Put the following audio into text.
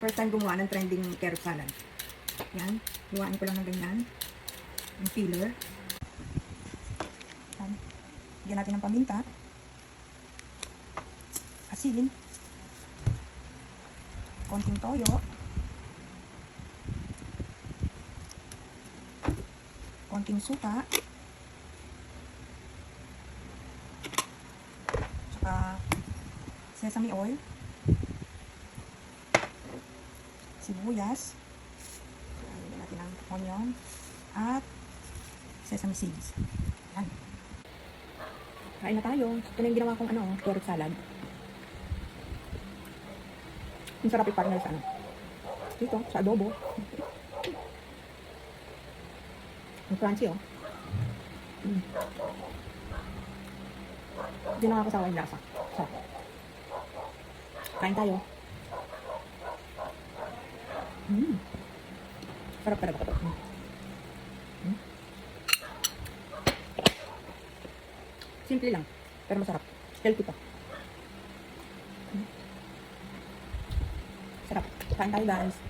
First time gumawa ng trending carrot salad. Yan. Luwain ko lang ng ganyan. Yung filler. Yan. Bigyan natin ng paminta. Asin. Konting toyo. Konting suka. Tsaka sesame oil. Sibuyas. Lagyan natin ng onion. At sesame seeds. Yan. Kain na tayo. Ito na yung ginawa kong carrot salad. Ang sarap i-partner sa dito, sa adobo. Ang crunchy, oh. Hindi nakakasawa yung lasa. Sarap. Kain tayo. Sarap talaga ito. Simple lang, pero masarap. Healthy pa. Sarap. Kain tayo, guys.